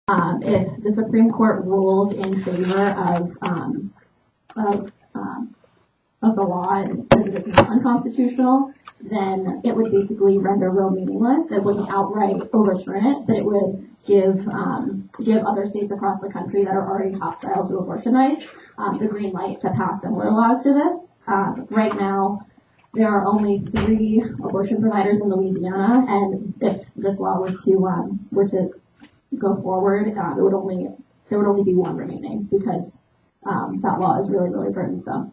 If the Supreme Court ruled in favor of the law and says it's not unconstitutional, then it would basically render Roe meaningless. It wouldn't outright overturn it, but it would give other states across the country that are already hostile to abortion rights the green light to pass similar laws to this. Right now, there are only 3 abortion providers in Louisiana, and if this law were to go forward, there would only be 1 remaining because that law is really, really burdensome.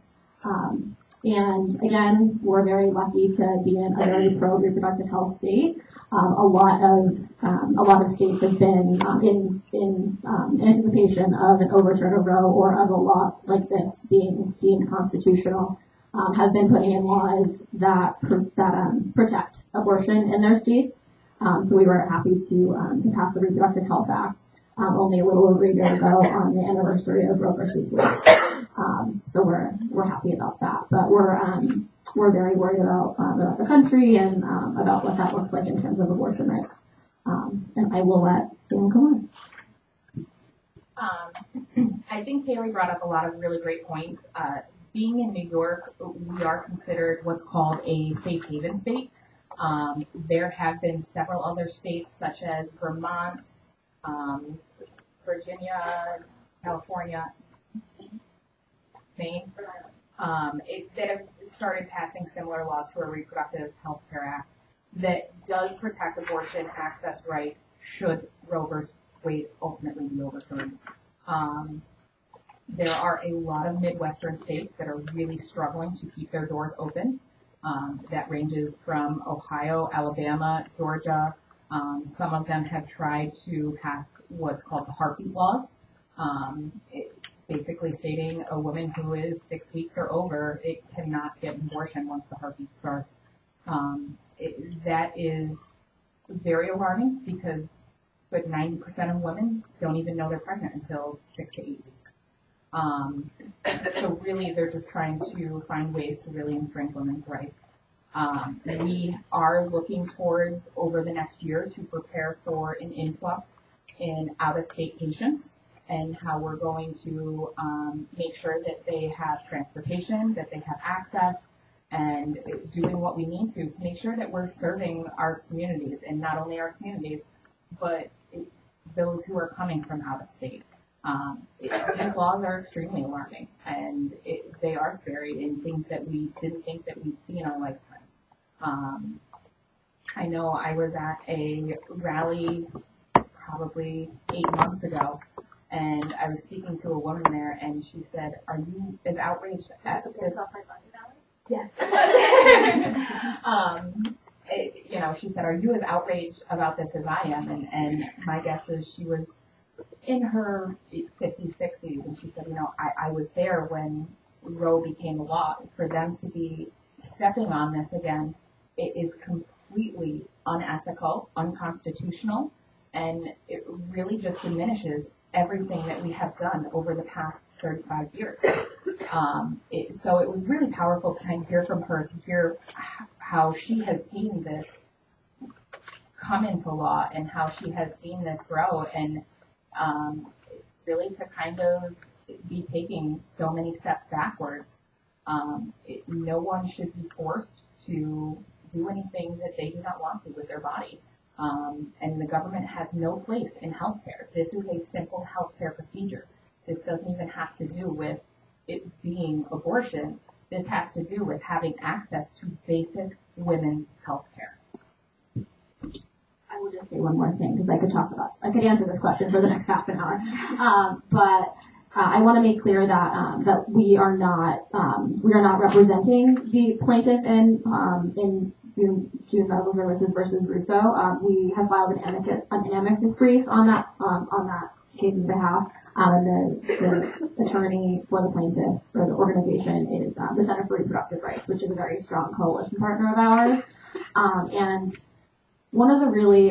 And again, we're very lucky to be in a very pro-reproductive health state. A lot of states have been in anticipation of an overturn of Roe or of a law like this being deemed constitutional, have been putting in laws that protect abortion in their states. So we were happy to pass the Reproductive Health Act only a little over a year ago on the anniversary of Roe versus Wade. So we're happy about that, but we're very worried about the country and about what that looks like in terms of abortion rights. And I will let Sam come on. I think Haley brought up a lot of really great points. Being in New York, we are considered what's called a safe haven state. There have been several other states such as Vermont, Virginia, California, Maine, that have started passing similar laws to a Reproductive Health Care Act that does protect abortion access right should Roe v. Wade ultimately be overturned. There are a lot of Midwestern states that are really struggling to keep their doors open. That ranges from Ohio, Alabama, Georgia. Some of them have tried to pass what's called the heartbeat laws, basically stating a woman who is 6 weeks or over, it cannot get an abortion once the heartbeat starts. That is very alarming because 90% of women don't even know they're pregnant until 6 to 8 weeks. So really, they're just trying to find ways to really infringe women's rights. We are looking towards, over the next year, to prepare for an influx in out-of-state patients and how we're going to make sure that they have transportation, that they have access, and doing what we need to make sure that we're serving our communities, and not only our communities, but those who are coming from out of state. These laws are extremely alarming, and they are scary and things that we didn't think that we'd see in our lifetime. I know I was at a rally probably 8 months ago, and I was speaking to a woman there, and she said, "Are you as outraged at this?" Yes. She said, "Are you as outraged about this as I am?" And my guess is she was in her 50s, 60s, and she said, I was there when Roe became a law. For them to be stepping on this again, it is completely unethical, unconstitutional, and it really just diminishes everything that we have done over the past 35 years. So it was really powerful to kind of hear from her, to hear how she has seen this come into law and how she has seen this grow, and really to kind of be taking so many steps backwards. No one should be forced to do anything that they do not want to with their body. And the government has no place in healthcare. This is a simple healthcare procedure. This doesn't even have to do with it being abortion. This has to do with having access to basic women's healthcare. I will just say one more thing because I could answer this question for the next half an hour. But I want to make clear that we are not representing the plaintiff in June Medical Services versus Russo. We have filed an amicus brief on that case's behalf, and the attorney for the plaintiff or the organization is the Center for Reproductive Rights, which is a very strong coalition partner of ours. And one of the really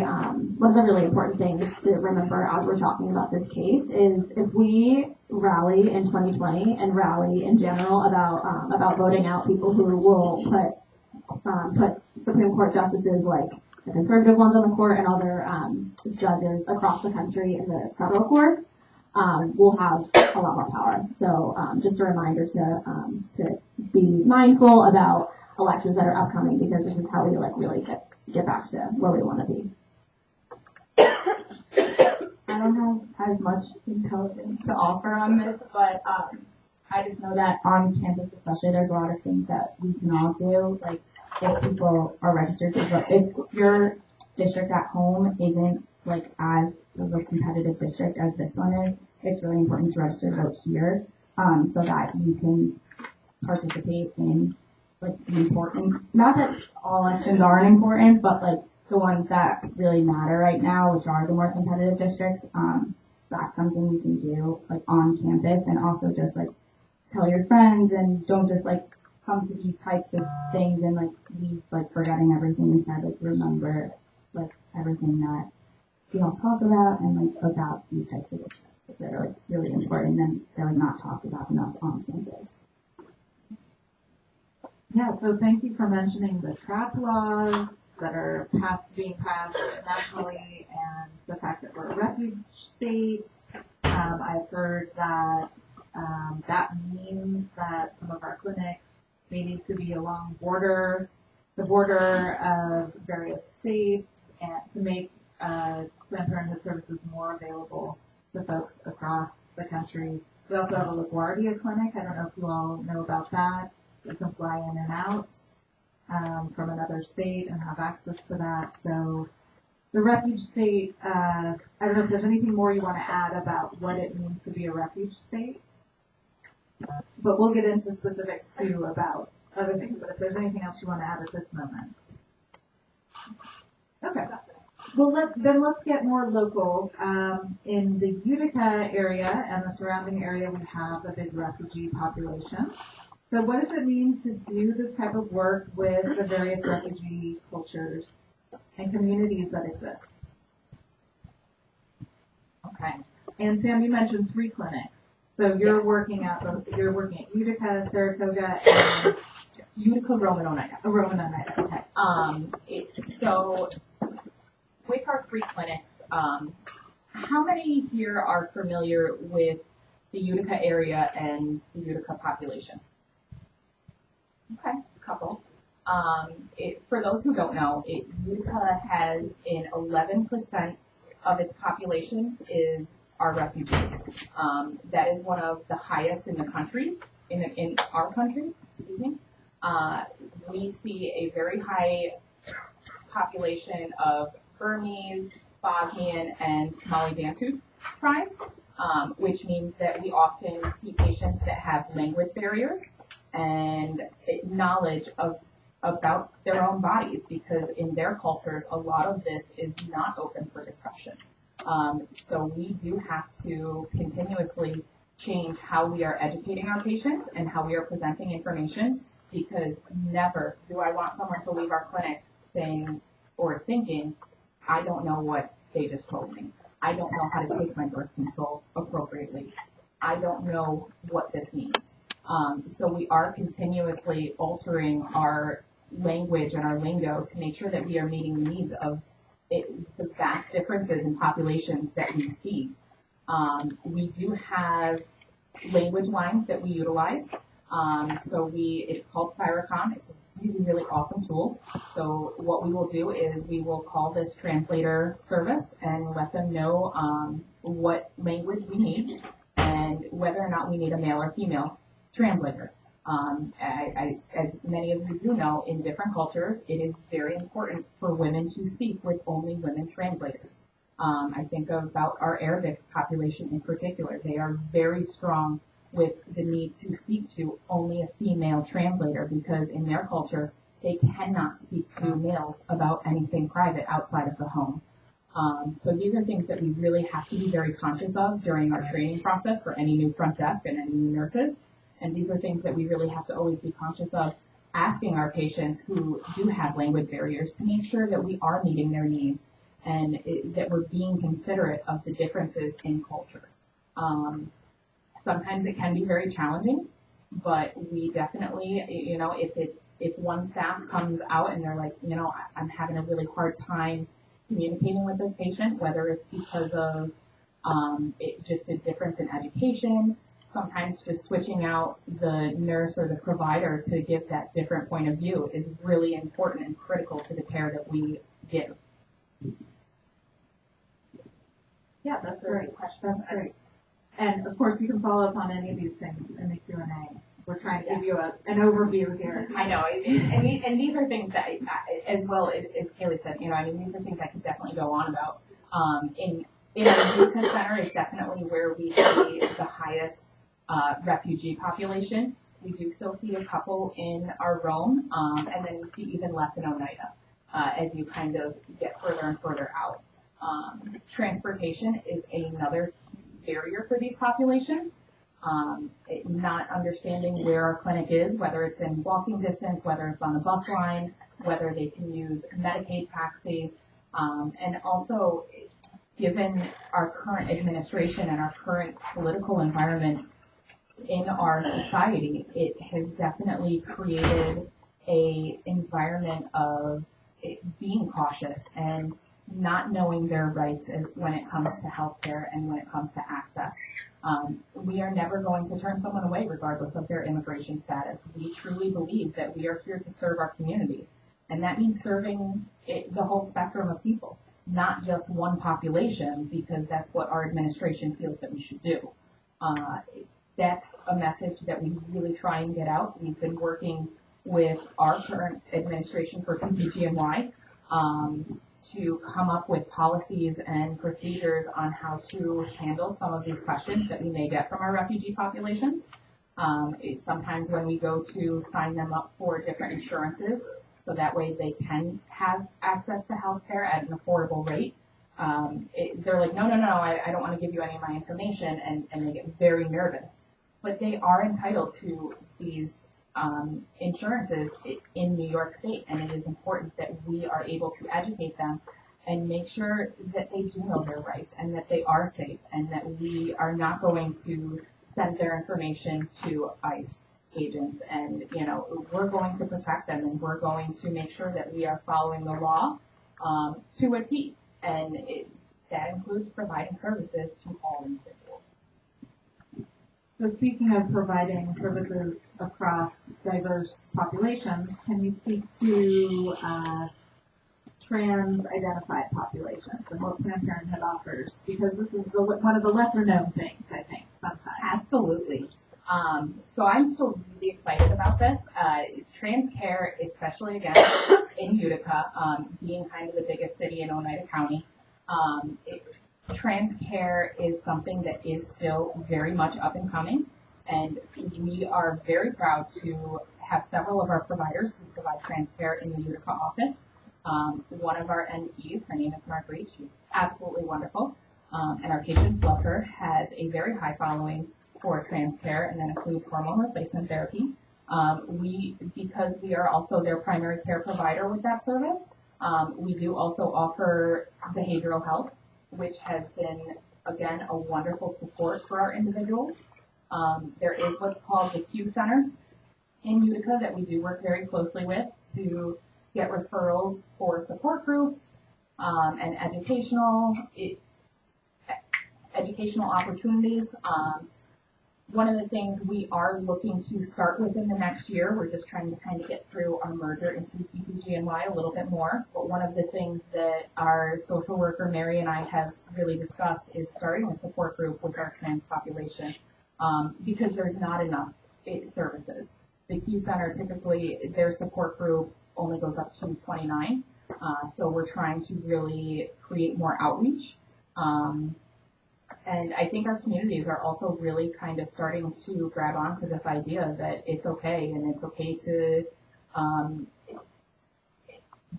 important things to remember as we're talking about this case is if we rally in 2020 and rally in general about voting out people who will put Supreme Court justices like the conservative ones on the court and other judges across the country in the federal courts will have a lot more power. So just a reminder to be mindful about elections that are upcoming, because this is how we really get back to where we want to be. I don't have as much intelligence to offer on this, but I just know that on campus especially, there's a lot of things that we can all do. Like, if people are registered to vote, if your district at home isn't as of a competitive district as this one is, it's really important to register to vote here, so that you can participate in the important, not that all elections aren't important, but the ones that really matter right now, which are the more competitive districts. So that's something you can do on campus, and also just tell your friends, and don't just come to these types of things and leave forgetting everything instead. Remember everything that we all talk about, and about these types of issues that are really important and they're not talked about enough on campus. Yeah, so thank you for mentioning the trap laws that are being passed nationally, and the fact that we're a refuge state. I've heard that that means that some of our clinics may need to be along the border of various states, and to make Planned Parenthood services more available to folks across the country. We also have a LaGuardia clinic. I don't know if you all know about that. You can fly in and out from another state and have access to that. So the refuge state, I don't know if there's anything more you want to add about what it means to be a refuge state, but we'll get into specifics too about other things. But if there's anything else you want to add at this moment. Okay. Well, let's get more local. In the Utica area and the surrounding area, we have a big refugee population. So what does it mean to do this type of work with the various refugee cultures and communities that exist? Okay. And Sam, you mentioned 3 clinics. So you're working at Utica, Saratoga, and Utica, Roman, Oneida. Oneida. Okay. So with our 3 clinics, how many here are familiar with the Utica area and the Utica population? Okay, a couple. For those who don't know, Utica has 11% of its population are refugees. That is one of the highest in the countries, in our country, excuse me. We see a very high population of Burmese, Bosnian, and Somali Bantu tribes, which means that we often see patients that have language barriers and knowledge about their own bodies, because in their cultures, a lot of this is not open for discussion. So we do have to continuously change how we are educating our patients and how we are presenting information, because never do I want someone to leave our clinic saying or thinking, I don't know what they just told me. I don't know how to take my birth control appropriately. I don't know what this means. So we are continuously altering our language and our lingo to make sure that we are meeting the needs of the vast differences in populations that we see. We do have language lines that we utilize. It's called Cyricon. It's a really, really awesome tool. So what we will do is we will call this translator service and let them know what language we need and whether or not we need a male or female translator. As many of you do know, in different cultures, it is very important for women to speak with only women translators. I think about our Arabic population in particular. They are very strong with the need to speak to only a female translator, because in their culture, they cannot speak to males about anything private outside of the home. So these are things that we really have to be very conscious of during our training process for any new front desk and any new nurses. And these are things that we really have to always be conscious of, asking our patients who do have language barriers to make sure that we are meeting their needs and that we're being considerate of the differences in culture. Sometimes it can be very challenging, but we definitely, if if one staff comes out and they're like, you know, I'm having a really hard time communicating with this patient, whether it's because of just a difference in education, sometimes just switching out the nurse or the provider to give that different point of view is really important and critical to the care that we give. Yeah, that's great. That's great. And of course, you can follow up on any of these things in the Q&A. We're trying to give you an overview here. I know, and these are things that, as well as Kaylee said, you know, I mean, these are things I could definitely go on about. In our Utica Center is definitely where we see the highest refugee population. We do still see a couple in our Rome, and then we see even less in Oneida as you kind of get further and further out. Transportation is another barrier for these populations. Not understanding where our clinic is, whether it's in walking distance, whether it's on the bus line, whether they can use Medicaid taxi, and also given our current administration and our current political environment in our society, it has definitely created a environment of being cautious and not knowing their rights when it comes to healthcare and when it comes to access. We are never going to turn someone away regardless of their immigration status. We truly believe that we are here to serve our communities, and that means serving the whole spectrum of people, not just one population, because that's what our administration feels that we should do. That's a message that we really try and get out. We've been working with our current administration for PPGNY to come up with policies and procedures on how to handle some of these questions that we may get from our refugee populations. Sometimes when we go to sign them up for different insurances, so that way they can have access to health care at an affordable rate, they're like, no, I don't want to give you any of my information, and they get very nervous. But they are entitled to these insurances in New York State, and it is important that we are able to educate them and make sure that they do know their rights and that they are safe and that we are not going to send their information to ICE agents. And, you know, we're going to protect them and we're going to make sure that we are following the law to a T. And that includes providing services to all individuals. So speaking of providing services across diverse populations, can you speak to trans-identified populations and what Planned Parenthood offers? Because this is one of the lesser-known things, I think, sometimes. Absolutely. So I'm still really excited about this. Trans care, especially again in Utica, being kind of the biggest city in Oneida County, trans care is something that is still very much up and coming, and we are very proud to have several of our providers who provide trans care in the Utica office. One of our NPs, her name is Marguerite, she's absolutely wonderful, and our patients love her, has a very high following for trans care, and that includes hormone replacement therapy. Because we are also their primary care provider with that service, we do also offer behavioral health, which has been, again, a wonderful support for our individuals. There is what's called the Q Center in Utica that we do work very closely with to get referrals for support groups and educational opportunities. One of the things we are looking to start within the next year, we're just trying to kind of get through our merger into PPGNY a little bit more, but one of the things that our social worker Mary and I have really discussed is starting a support group with our trans population because there's not enough services. The Q Center, typically their support group only goes up to 29, so we're trying to really create more outreach. And I think our communities are also really kind of starting to grab onto this idea that it's okay, and it's okay to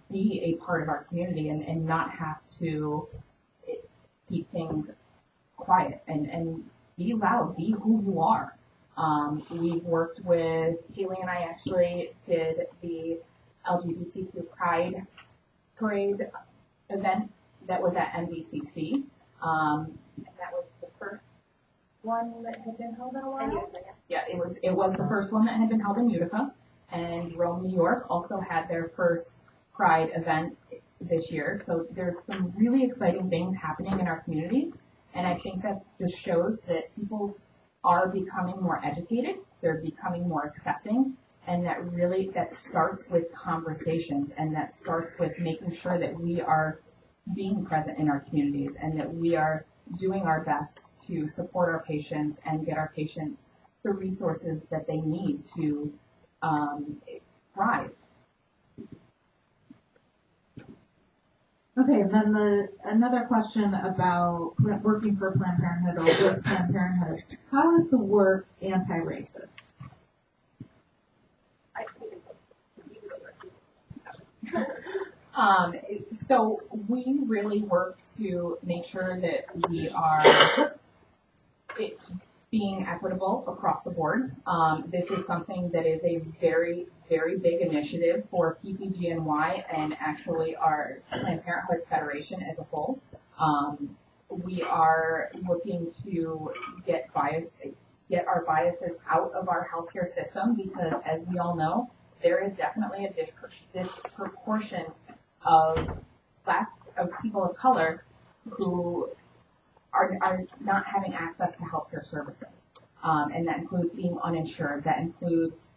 be a part of our community and not have to keep things quiet and be loud, be who you are. We've worked with, Kaylee and I actually did the LGBTQ Pride Parade event that was at NBCC. And that was the first one that had been held in a while. Yeah, it was the first one that had been held in Utica, and Rome, New York also had their first Pride event this year. So there's some really exciting things happening in our community, and I think that just shows that people are becoming more educated, they're becoming more accepting, and that starts with conversations, and that starts with making sure that we are being present in our communities and that we are doing our best to support our patients and get our patients the resources that they need to thrive. Okay, then another question about working for Planned Parenthood or with Planned Parenthood. How is the work anti-racist? So we really work to make sure that we are being equitable across the board. This is something that is a very, very big initiative for PPGNY and actually our Planned Parenthood Federation as a whole. We are looking to get our biases out of our healthcare system because, as we all know, there is definitely a disproportion of people of color who are not having access to healthcare services. And that includes being uninsured. That includes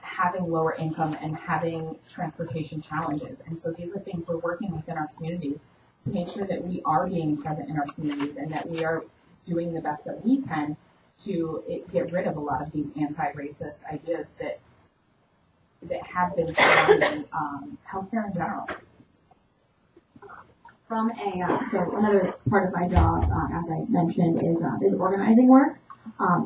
having lower income and having transportation challenges. And so these are things we're working within our communities to make sure that we are being present in our communities and that we are doing the best that we can to get rid of a lot of these anti-racist ideas that have been surrounding healthcare in general. From so another part of my job, as I mentioned, is organizing work.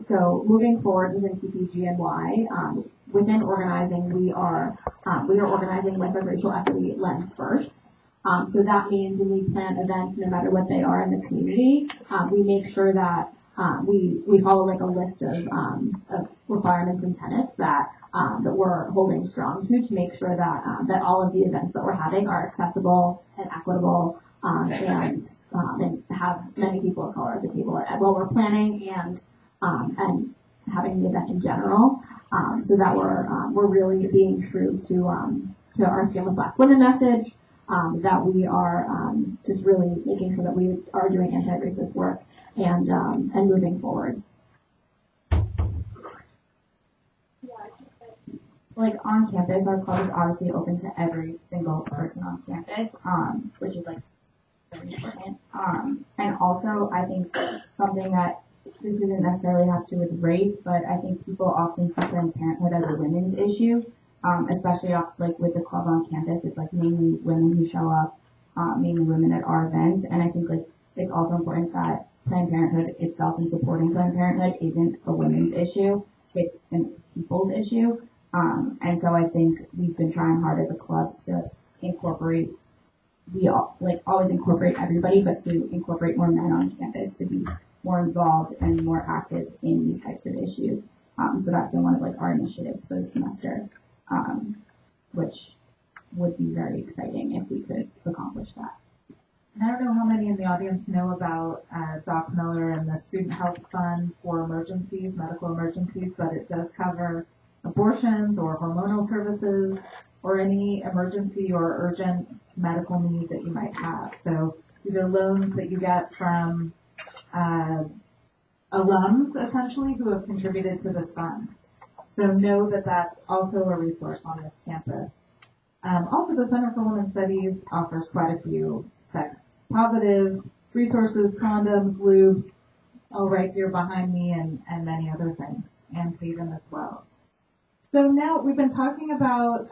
So moving forward within PPGNY, within organizing, we are organizing with a racial equity lens first. So that means when we plan events, no matter what they are in the community, we make sure that we follow like a list of requirements and tenets that we're holding strong to make sure that all of the events that we're having are accessible and equitable and have many people of color at the table while we're planning and having the event in general, so that we're really being true to our Stand with Black Women message, that we are just really making sure that we are doing anti-racist work and moving forward. Like on campus, our club is obviously open to every single person on campus, which is like very important. And also, I think something that this doesn't necessarily have to do with race, but I think people often see Planned Parenthood as a women's issue, especially like with the club on campus. It's like mainly women who show up, mainly women at our events, and I think like it's also important that Planned Parenthood itself and supporting Planned Parenthood isn't a women's issue; it's a people's issue. And so I think we've been trying hard as a club to incorporate, always incorporate everybody, but to incorporate more men on campus to be more involved and more active in these types of issues. So that's been one of like our initiatives for the semester, which would be very exciting if we could accomplish that. And I don't know how many in the audience know about Doc Miller and the Student Health Fund for emergencies, medical emergencies, but it does cover abortions or hormonal services or any emergency or urgent medical need that you might have. So these are loans that you get from alums, essentially, who have contributed to this fund. So know that that's also a resource on this campus. Also, the Center for Women's Studies offers quite a few sex-positive resources, condoms, lubes, all right here behind me, and many other things, and freedom as well. So now we've been talking about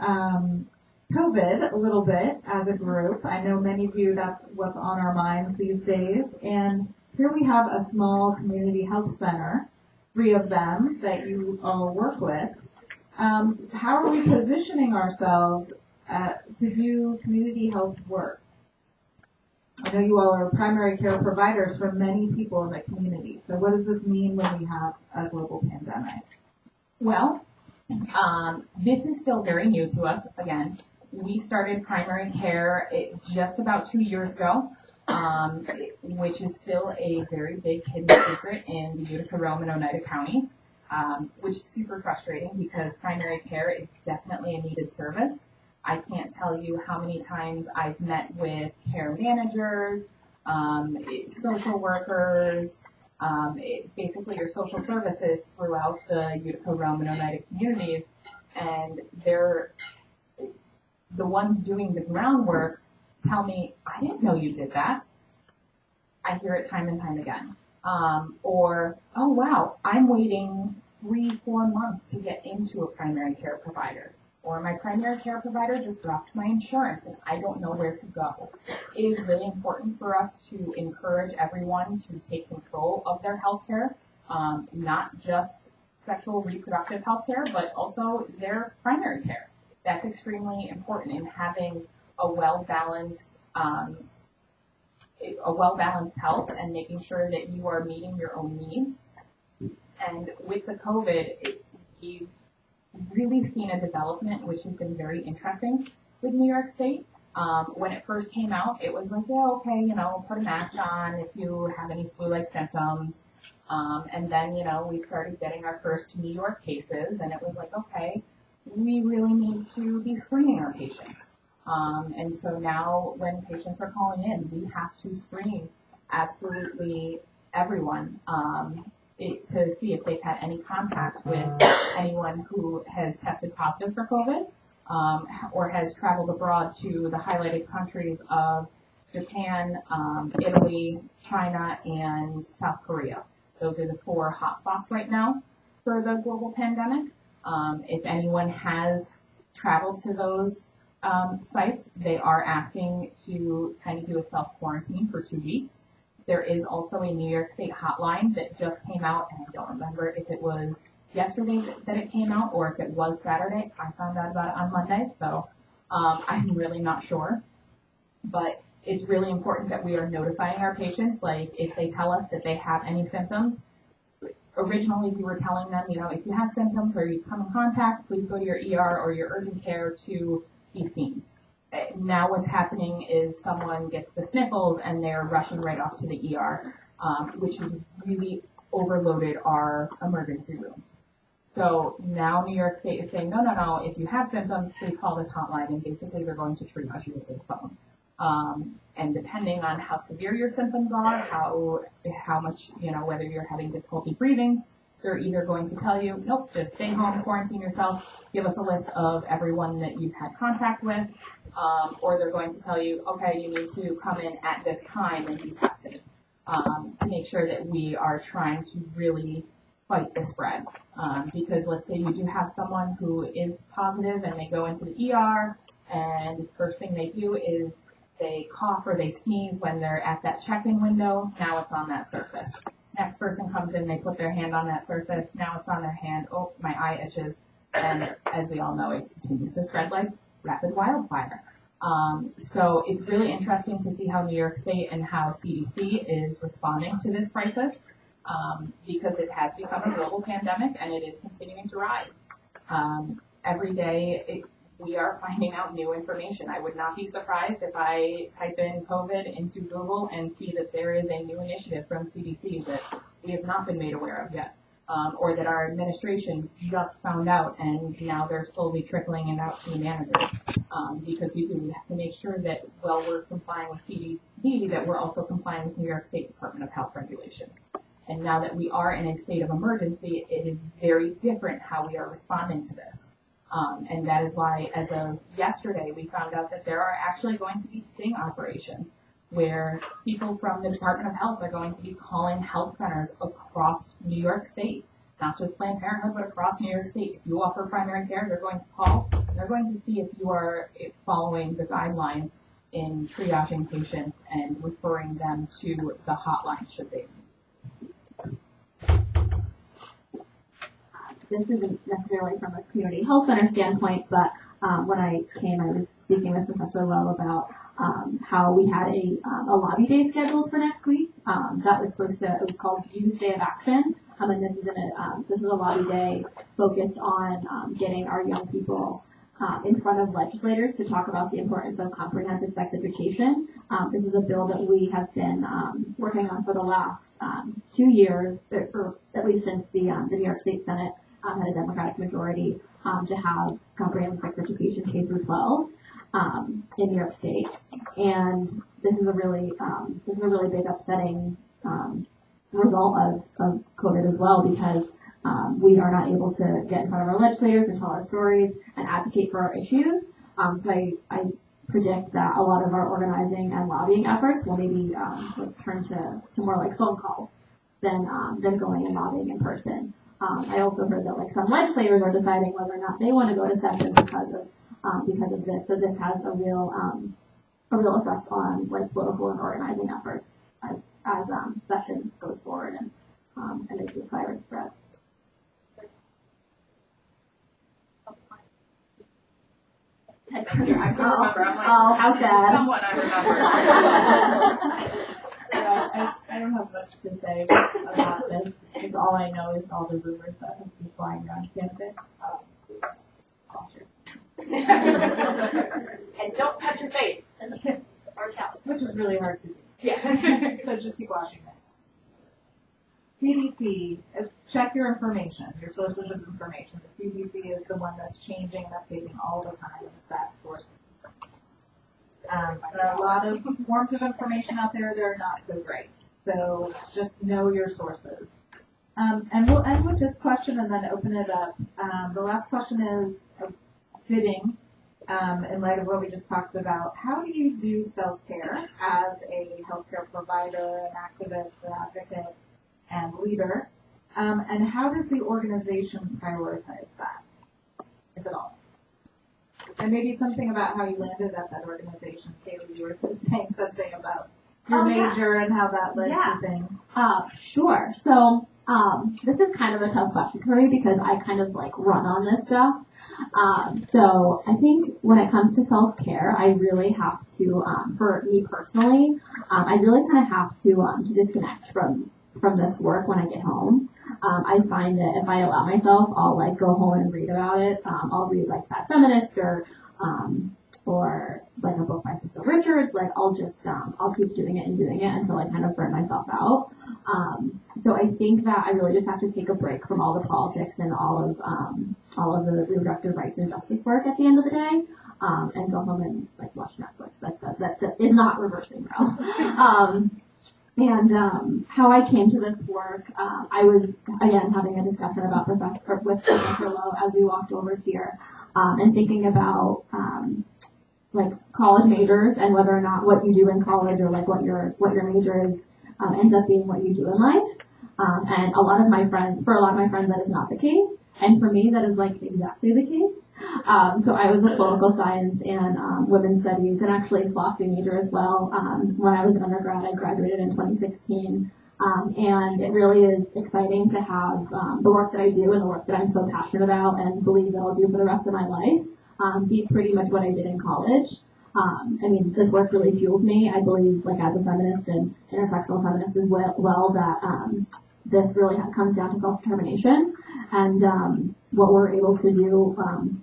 COVID a little bit as a group. I know many of you, that's what's on our minds these days. And here we have a small community health center, 3 of them that you all work with. How are we positioning ourselves to do community health work? I know you all are primary care providers for many people in the community. So what does this mean when we have a global pandemic? Well, this is still very new to us. Again, we started primary care just about 2 years ago, which is still a very big hidden secret in the Utica, Rome, and Oneida counties. which is super frustrating because primary care is definitely a needed service. I can't tell you how many times I've met with care managers, social workers, basically your social services throughout the Utica, Rome, and Oneida communities, and they're the ones doing the groundwork tell me, I didn't know you did that. I hear it time and time again. Or, oh wow, I'm waiting 3-4 months to get into a primary care provider. Or my primary care provider just dropped my insurance and I don't know where to go. It is really important for us to encourage everyone to take control of their health care, not just sexual reproductive health care, but also their primary care. That's extremely important in having a well-balanced health and making sure that you are meeting your own needs. And with the COVID, we've really seen a development which has been very interesting with New York State. When it first came out, it was like, yeah, okay, put a mask on if you have any flu-like symptoms. And then, we started getting our first New York cases, and it was like, okay, we really need to be screening our patients. And so now when patients are calling in, we have to screen absolutely everyone to see if they've had any contact with anyone who has tested positive for COVID or has traveled abroad to the highlighted countries of Japan, Italy, China, and South Korea. Those are the 4 hotspots right now for the global pandemic. If anyone has traveled to those sites, they are asking to kind of do a self-quarantine for 2 weeks. There is also a New York State hotline that just came out, and I don't remember if it was yesterday that it came out or if it was Saturday. I found out about it on Monday, so I'm really not sure. But it's really important that we are notifying our patients, like if they tell us that they have any symptoms. Originally, we were telling them, if you have symptoms or you come in contact, please go to your ER or your urgent care to be seen. Now what's happening is someone gets the sniffles and they're rushing right off to the ER, which has really overloaded our emergency rooms. So now New York State is saying, no, if you have symptoms, please call this hotline, and basically they're going to triage you with their phone. And depending on how severe your symptoms are, how much, whether you're having difficulty breathing, they're either going to tell you, nope, just stay home, quarantine yourself, give us a list of everyone that you've had contact with, or they're going to tell you, okay, you need to come in at this time and be tested, to make sure that we are trying to really fight the spread. Because let's say you do have someone who is positive and they go into the ER, and the first thing they do is they cough or they sneeze when they're at that check-in window. Now it's on that surface. Next person comes in, they put their hand on that surface. Now it's on their hand. Oh, my eye itches. And as we all know, it continues to spread like rapid wildfire. So it's really interesting to see how New York State and how CDC is responding to this crisis, because it has become a global pandemic and it is continuing to rise. Every day, we are finding out new information. I would not be surprised if I type in COVID into Google and see that there is a new initiative from CDC that we have not been made aware of yet, or that our administration just found out and now they're slowly trickling it out to the managers, because we have to make sure that while we're complying with CDC, that we're also complying with New York State Department of Health regulations. And now that we are in a state of emergency, it is very different how we are responding to this. And that is why, as of yesterday, we found out that there are actually going to be sting operations where people from the Department of Health are going to be calling health centers across New York State, not just Planned Parenthood, but across New York State. If you offer primary care, they're going to call, and they're going to see if you are following the guidelines in triaging patients and referring them to the hotline should they. This isn't necessarily from a community health center standpoint, but when I came, I was speaking with Professor Lowe about how we had a lobby day scheduled for next week. That was it was called Youth Day of Action, and this is a lobby day focused on getting our young people in front of legislators to talk about the importance of comprehensive sex education, This is a bill that we have been working on for the last 2 years, or at least since the New York State Senate had a Democratic majority to have comprehensive sex education K through 12 in New York State. And this is a really big upsetting result of COVID as well, because we are not able to get in front of our legislators and tell our stories and advocate for our issues. So I predict that a lot of our organizing and lobbying efforts will maybe turn to more like phone calls than going and lobbying in person. I also heard that like some legislators are deciding whether or not they want to go to session because of this. So this has a real effect on like political and organizing efforts as session goes forward and as this virus spreads. I can remember. I'm like, oh, how sad. Somewhat I remember. Yeah, I don't have much to say about this. Because all I know is all the rumors that have been flying around campus. And don't touch your face or couch. Which is really hard to do. Yeah. So just keep watching that. CDC, check your information, your sources of information. The CDC is the one that's changing and updating all the time with the best sources. There are a lot of forms of information out there that are not so great. So just know your sources. And we'll end with this question and then open it up. The last question is fitting in light of what we just talked about. How do you do self-care as a healthcare provider, an activist, an advocate, and leader? And how does the organization prioritize that, if at all? And maybe something about how you landed at that organization. Kaylee, you were saying something about your major and how that led to things. Sure. So this is kind of a tough question for me because I kind of like run on this stuff. So I think when it comes to self-care, I really have to, for me personally, I really kind of have to disconnect from this work when I get home. I find that if I allow myself, I'll like go home and read about it. I'll read like Bad Feminist or like a book by Sister Richards. Like I'll keep doing it until I kind of burn myself out. So I think that I really just have to take a break from all the politics and all of the reproductive rights and justice work at the end of the day. And go home and like watch Netflix. That is not reversing Roe. And how I came to this work, I was, again, having a discussion about with Professor Lowe as we walked over here, and thinking about like college majors and whether or not what you do in college or like what your major is ends up being what you do in life. And for a lot of my friends, that is not the case. And for me, that is like exactly the case. So I was a political science and women's studies and actually a philosophy major as well. When I was an undergrad, I graduated in 2016. And it really is exciting to have the work that I do and the work that I'm so passionate about and believe that I'll do for the rest of my life be pretty much what I did in college. I mean, this work really fuels me. I believe, like as a feminist and intersectional feminist as well that this really comes down to self-determination and what we're able to do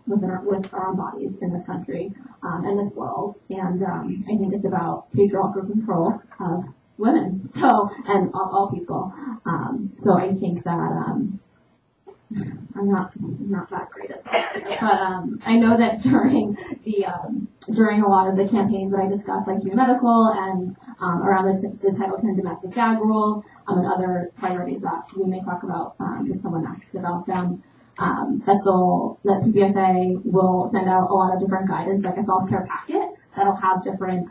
with our own bodies in this country and this world. And I think it's about patriarchal control of women, so and all people. So I think that I'm not that great at that, but I know that during a lot of the campaigns that I discussed, like June Medical and around the Title 10 domestic gag rule and other priorities that we may talk about if someone asks about them, that PPFA will send out a lot of different guidance, like a self-care packet that'll have different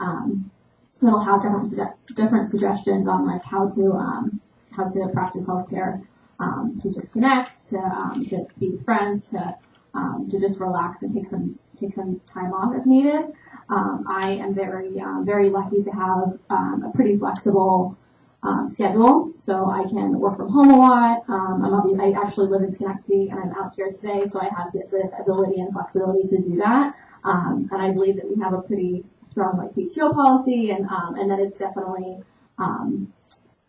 suggestions on like how to practice self-care. To disconnect, to be with friends, to just relax and take some time off if needed. I am very lucky to have a pretty flexible schedule, so I can work from home a lot. I actually live in Schenectady and I'm out here today, so I have the ability and flexibility to do that. And I believe that we have a pretty strong like PTO policy, and that it's definitely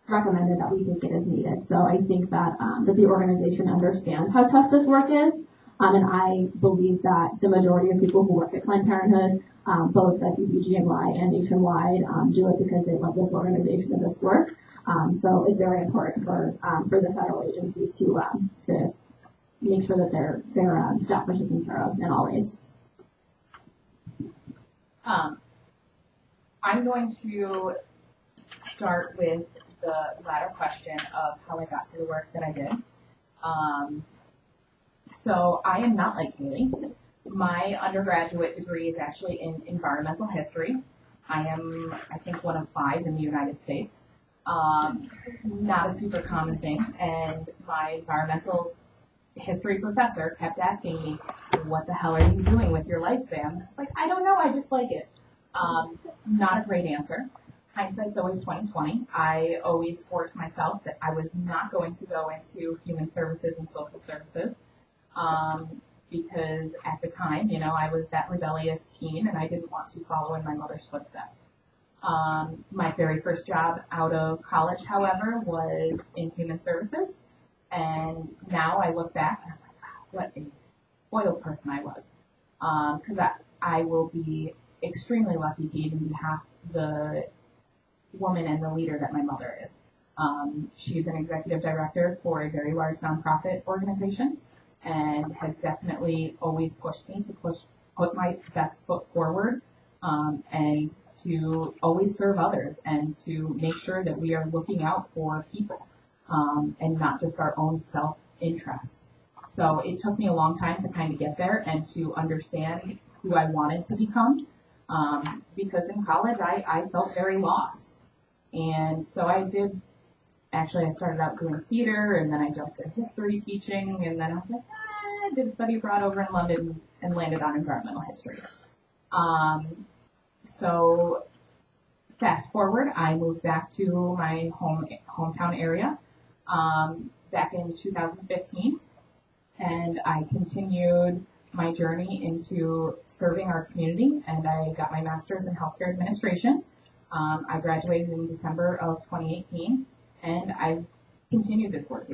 recommended that we take it as needed. So I think that that the organization understands how tough this work is, and I believe that the majority of people who work at Planned Parenthood both at EPGNY and nationwide, do it because they love this organization and this work. So it's very important for the federal agencies to make sure that their staff are taken care of in all ways. I'm going to start with the latter question of how I got to the work that I did. So I am not like Haley. My undergraduate degree is actually in environmental history. I am, I think, one of 5 in the United States. Not a super common thing. And my environmental history professor kept asking me, what the hell are you doing with your lifespan? Like, I don't know, I just like it. Not a great answer. Hindsight's always 20/20. I always swore to myself that I was not going to go into human services and social services. Because at the time, I was that rebellious teen and I didn't want to follow in my mother's footsteps. My very first job out of college, however, was in human services. And now I look back and I'm like, wow, what a spoiled person I was. Because I will be extremely lucky to even be half the woman and the leader that my mother is. She's an executive director for a very large nonprofit organization and has definitely always pushed me to put my best foot forward, and to always serve others and to make sure that we are looking out for people, and not just our own self-interest. So it took me a long time to kind of get there and to understand who I wanted to become, because in college I felt very lost. And so I started out doing theater, and then I jumped to history teaching, and then I was like, I did study abroad over in London and landed on environmental history. So fast forward, I moved back to my hometown area back in 2015, and I continued my journey into serving our community, and I got my master's in healthcare administration. I graduated in December of 2018, and I've continued this work.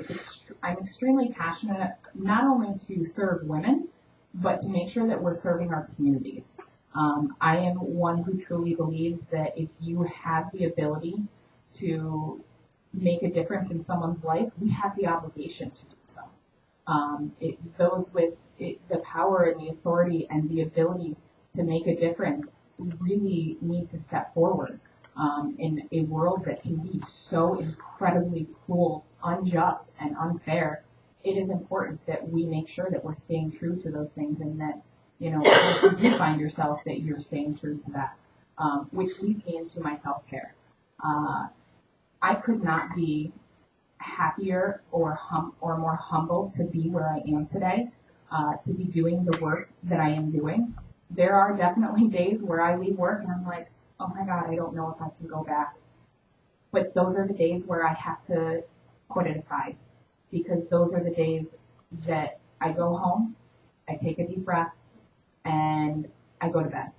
I'm extremely passionate not only to serve women, but to make sure that we're serving our communities. I am one who truly believes that if you have the ability to make a difference in someone's life, we have the obligation to do so. Those with the power and the authority and the ability to make a difference really need to step forward. In a world that can be so incredibly cruel, unjust, and unfair, it is important that we make sure that we're staying true to those things, and that, once you do find yourself, that you're staying true to that, which leads me into my self-care. I could not be happier or more humble to be where I am today, to be doing the work that I am doing. There are definitely days where I leave work and I'm like, oh my God, I don't know if I can go back. But those are the days where I have to put it aside, because those are the days that I go home, I take a deep breath, and I go to bed,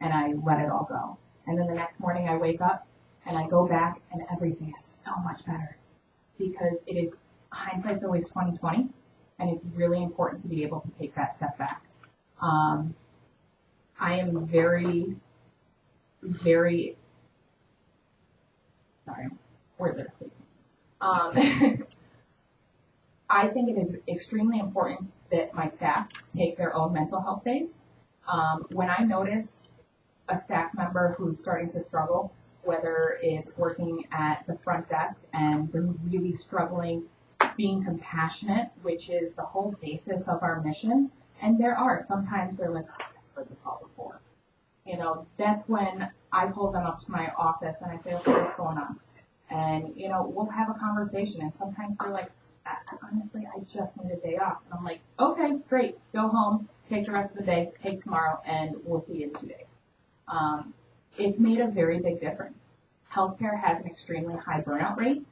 and I let it all go. And then the next morning I wake up and I go back and everything is so much better, because hindsight's always 20/20, and it's really important to be able to take that step back. I am very, very, sorry, word there, I think it is extremely important that my staff take their own mental health days. When I notice a staff member who's starting to struggle, whether it's working at the front desk and they're really struggling being compassionate, which is the whole basis of our mission, and sometimes they're like, oh, I've heard this all before. That's when I pull them up to my office and I say, okay, what's going on? And, we'll have a conversation, and sometimes they're like, honestly, I just need a day off. And I'm like, okay, great, go home, take the rest of the day, take tomorrow, and we'll see you in 2 days. It's made a very big difference. Healthcare has an extremely high burnout rate,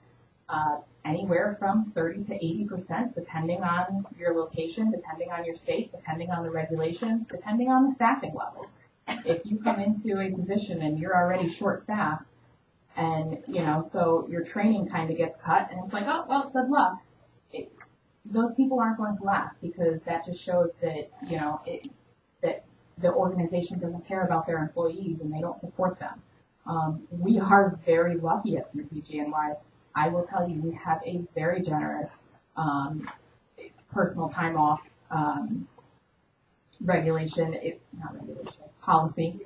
anywhere from 30 to 80%, depending on your location, depending on your state, depending on the regulations, depending on the staffing levels. If you come into a position and you're already short-staffed, and, so your training kind of gets cut, and it's like, oh, well, good luck. Those people aren't going to last, because that just shows that, that the organization doesn't care about their employees and they don't support them. We are very lucky at PGNY. I will tell you, we have a very generous personal time off policy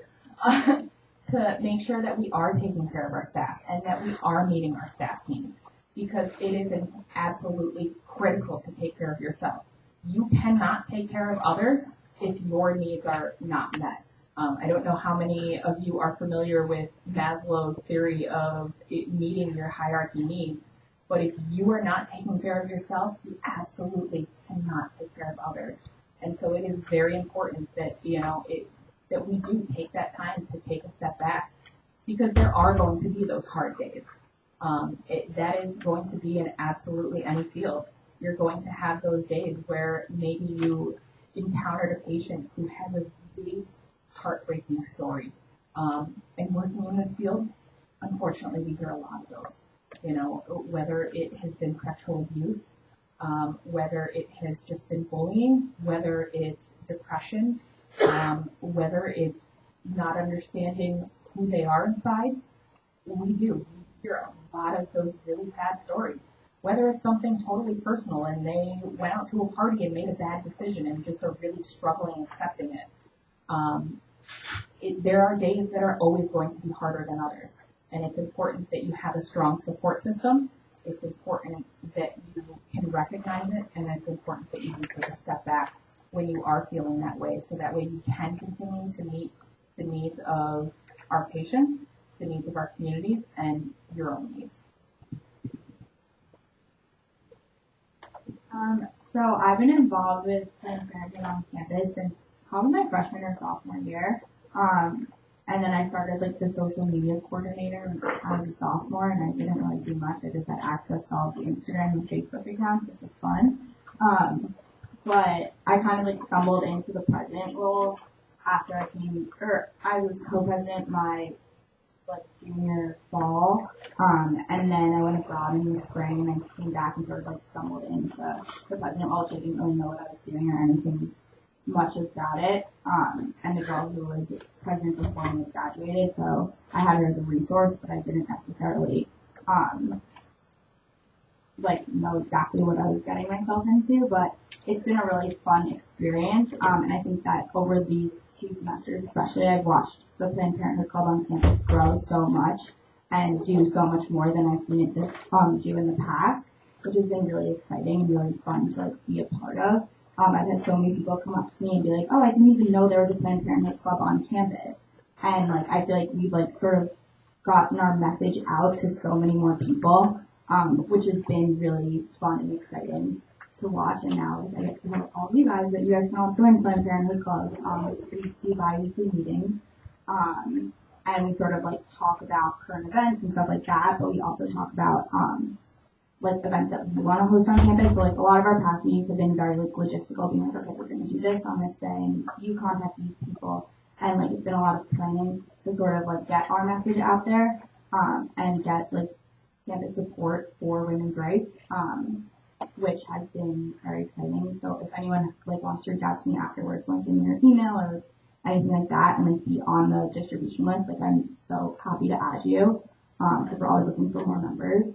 to make sure that we are taking care of our staff and that we are meeting our staff's needs, because it is absolutely critical to take care of yourself. You cannot take care of others if your needs are not met. I don't know how many of you are familiar with Maslow's theory of meeting your hierarchy needs, but if you are not taking care of yourself, you absolutely cannot take care of others. And so it is very important that, that we do take that time to take a step back, because there are going to be those hard days. That is going to be in absolutely any field. You're going to have those days where maybe you encountered a patient who has a really heartbreaking story. And working in this field, unfortunately, we hear a lot of those. Whether it has been sexual abuse, whether it has just been bullying, whether it's depression, whether it's not understanding who they are inside. We hear a lot of those really sad stories. Whether it's something totally personal and they went out to a party and made a bad decision and just are really struggling accepting it. There are days that are always going to be harder than others. And it's important that you have a strong support system. It's important that you can recognize it, and it's important that you take a step back when you are feeling that way, so that way you can continue to meet the needs of our patients, the needs of our communities, and your own needs. So I've been involved with Planned Parenthood on campus since probably my freshman or sophomore year. And then I started the social media coordinator when I was a sophomore, and I didn't really do much. I just had access to all the Instagram and Facebook accounts, which was fun. But I kind of stumbled into the president role after I was co-president my junior fall, and then I went abroad in the spring, and I came back and sort of stumbled into the president role. I didn't really know what I was doing or anything much about it. And the girl who was president before me graduated, so I had her as a resource, but I didn't necessarily know exactly what I was getting myself into. But it's been a really fun experience, and I think that over these 2 semesters especially, I've watched the Planned Parenthood Club on campus grow so much and do so much more than I've seen it do in the past, which has been really exciting and really fun to be a part of. I've had so many people come up to me and be like, oh, I didn't even know there was a Planned Parenthood Club on campus. And I feel like we've sort of gotten our message out to so many more people, which has been really fun and exciting to watch. And now I get to know all of you guys that you guys can all join Planned Parenthood Club. We do bi-weekly meetings, and we sort of talk about current events and stuff like that, but we also talk about events that we want to host on campus. So a lot of our past meetings have been very logistical, being okay, we're going to do this on this day, and you contact these people, and it's been a lot of planning to sort of get our message out there, and get campus support for women's rights, which has been very exciting. So if anyone wants to reach out to me afterwards, give me your email or anything like that, and be on the distribution list, I'm so happy to add you, because we're always looking for more members.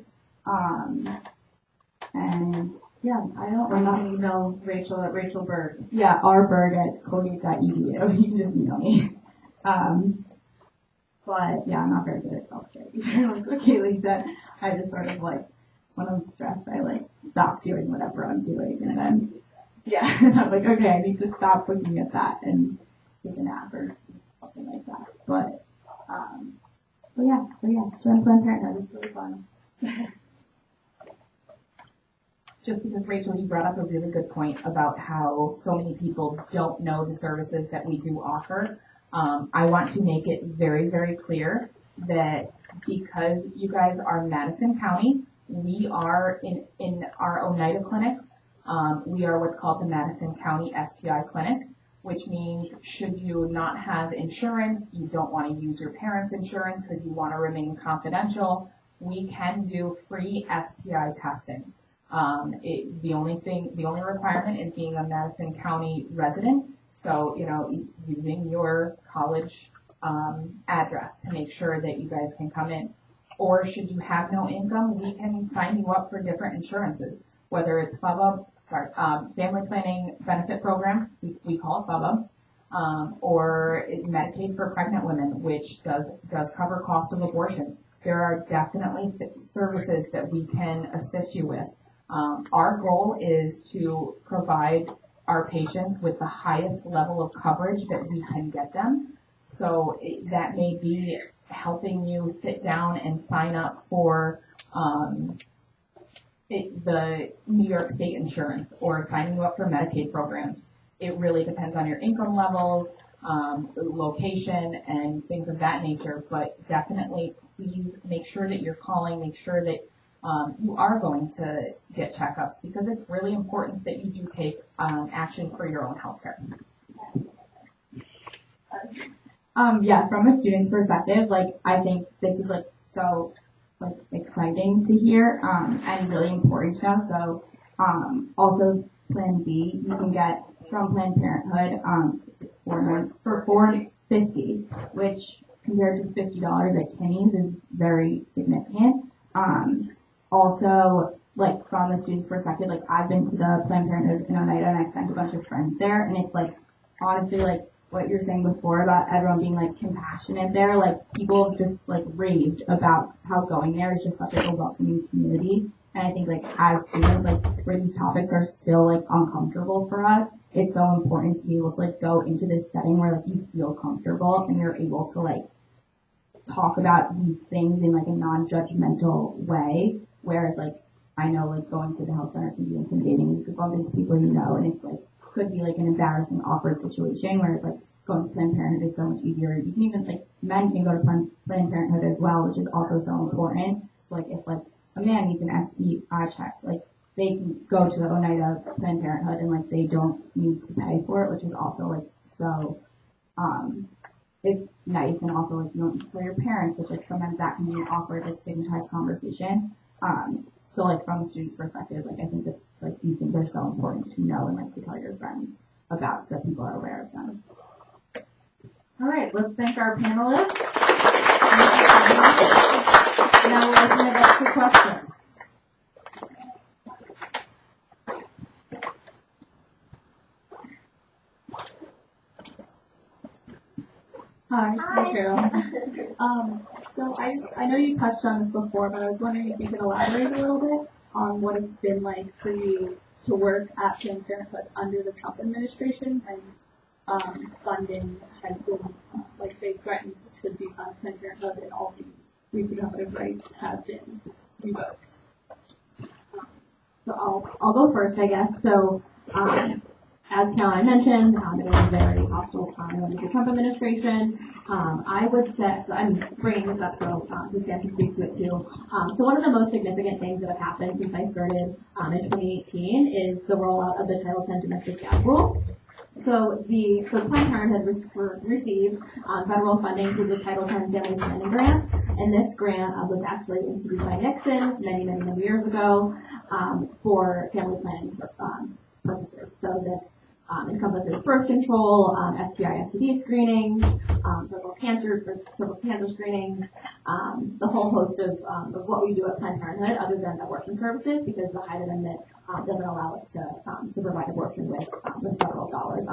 And yeah, Or you can email Rachel at Rachel Berg. Yeah, rberg@colgate.edu. You can just email me. But yeah, I'm not very good at self-care. Like Kaylee said, I just sort of when I'm stressed, I stop doing whatever I'm doing, and then and I'm okay, I need to stop looking at that and take a nap or something like that. But yeah, join Planned Parenthood. It's really fun. Just because, Rachel, you brought up a really good point about how so many people don't know the services that we do offer. I want to make it very, very clear that because you guys are Madison County, we are in our Oneida Clinic. We are what's called the Madison County STI Clinic, which means should you not have insurance, you don't want to use your parents' insurance because you want to remain confidential, we can do free STI testing. The only requirement is being a Madison County resident So, using your college address to make sure that you guys can come in. Or should you have no income, we can sign you up for different insurances, whether it's Family Planning Benefit Program, we call it FUBA, or Medicaid for pregnant women, which does cover cost of abortion. There are definitely services that we can assist you with. Our goal is to provide our patients with the highest level of coverage that we can get them. So that may be helping you sit down and sign up for the New York State insurance or signing you up for Medicaid programs. It really depends on your income level, location, and things of that nature. But definitely, please make sure that you're calling, make sure that you are going to get checkups, because it's really important that you do take action for your own health care. From a student's perspective, I think this is so exciting to hear, and really important to know. So, also Plan B, you can get from Planned Parenthood, for $4.50, which compared to $50 at Kinney's is very significant. Also, from a student's perspective, I've been to the Planned Parenthood in Oneida and I spent a bunch of friends there, and it's honestly what you're saying before about everyone being compassionate there, people just raved about how going there is just such a welcoming community. And I think as students, where these topics are still uncomfortable for us, it's so important to be able to go into this setting where you feel comfortable and you're able to talk about these things in a non-judgmental way. Whereas I know going to the health center can be intimidating. You could bump into people and it's could be an embarrassing, awkward situation where going to Planned Parenthood is so much easier. You can even men can go to Planned Parenthood as well, which is also so important. So if a man needs an STI check, they can go to the Oneida Planned Parenthood and they don't need to pay for it, which is also so it's nice. And also you don't need to tell your parents, which sometimes that can be an awkward stigmatized conversation. So from a student's perspective, I think that these things are so important to know and to tell your friends about so that people are aware of them. All right, let's thank our panelists. Now we'll open it up to questions. Hi, thank you. So I know you touched on this before, but I was wondering if you could elaborate a little bit on what it's been like for you to work at Planned Parenthood under the Trump administration, and funding has been they threatened to defund Planned Parenthood, and all the reproductive rights have been revoked. So I'll go first, I guess. So as Caroline mentioned, it was a very hostile time under the Trump administration. I would say, so I'm bringing this up so Sam can speak to it too. So one of the most significant things that have happened since I started in 2018 is the rollout of the Title X domestic gag rule. So Planned Parenthood received federal funding through the Title X Family Planning Grant, and this grant was actually instituted by Nixon many years ago for family planning purposes. So this encompasses birth control, STI, STD screenings, cervical cancer screenings, the whole host of what we do at Planned Parenthood, other than abortion services, because the Hyde Amendment doesn't allow us to provide abortion with federal dollars,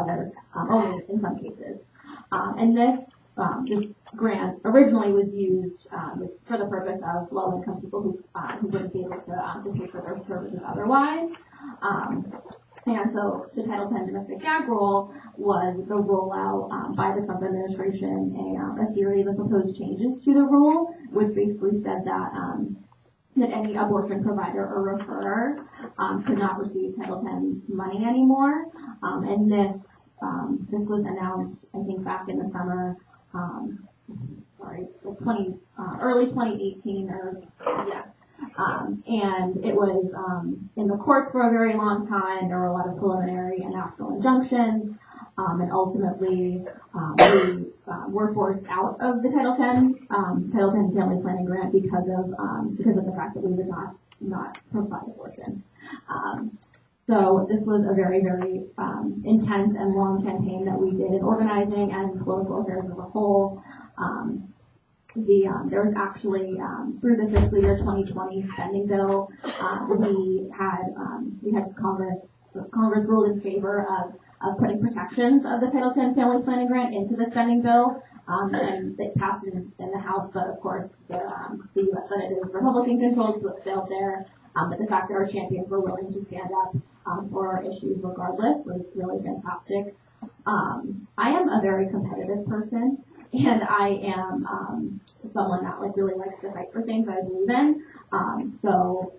only in some cases. And this grant originally was used for the purpose of low-income people who wouldn't be able to pay for their services otherwise. And so the Title X domestic gag rule was the rollout by the Trump administration, a series of proposed changes to the rule, which basically said that any abortion provider or referrer could not receive Title X money anymore. And this was announced, I think, back in the summer, early 2018, and it was in the courts for a very long time. There were a lot of preliminary and actual injunctions, and ultimately we were forced out of the Title X Family Planning Grant because of the fact that we would not provide abortion. So this was a very, very intense and long campaign that we did in organizing and political affairs as a whole. There was actually through the fiscal year 2020 spending bill, we had Congress ruled in favor of putting protections of the Title X Family Planning Grant into the spending bill, and it passed in the House, but of course the U.S. Senate is Republican controlled, so it failed there. But the fact that our champions were willing to stand up for our issues regardless was really fantastic. I am a very competitive person, and I am someone that really likes to fight for things I believe in. So